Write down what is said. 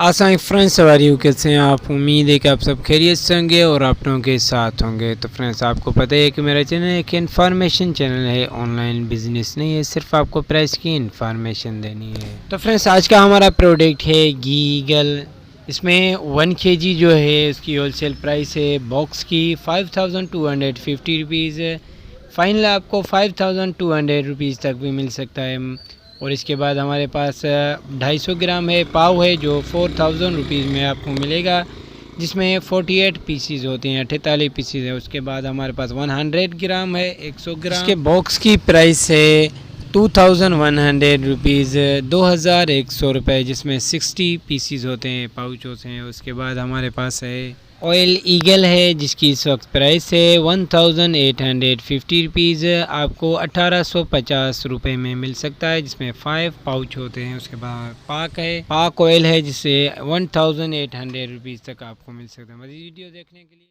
आसान फ्रेंड्स सवारी कैसे हैं आप। उम्मीद है कि आप सब खैरियत से होंगे और आप लोगों के साथ होंगे। तो फ्रेंड्स आपको पता है कि मेरा चैनल एक इन्फॉर्मेशन चैनल है, ऑनलाइन बिजनेस नहीं है, सिर्फ आपको प्राइस की इन्फॉर्मेशन देनी है। तो फ्रेंड्स आज का हमारा प्रोडक्ट है घी। इसमें 1 kg जो है उसकी होलसेल प्राइस है बॉक्स की 5250 रुपीज़। फाइनल आपको 5200 रुपीज़ तक भी मिल सकता है। और इसके बाद हमारे पास 250 ग्राम है पाव है जो 4000 रुपीज़ में आपको मिलेगा, जिसमें 48 पीसीज होते हैं, 48 पीसीज है। उसके बाद हमारे पास 100 ग्राम है 100 ग्राम। इसके बॉक्स की प्राइस है 2100 रुपीज़, 2100 रुपये, जिसमें 60 पीसीज होते हैं, पाउच होते हैं। उसके बाद हमारे पास है ऑयल ईगल है जिसकी इस वक्त प्राइस है 1850 रुपीज़, आपको 1850 रुपये में मिल सकता है, जिसमें 5 पाउच होते हैं। उसके बाद पाक ऑयल है जिससे 1800 रुपीज़ तक आपको मिल सकता है। मज़ीद वीडियो देखने के लिए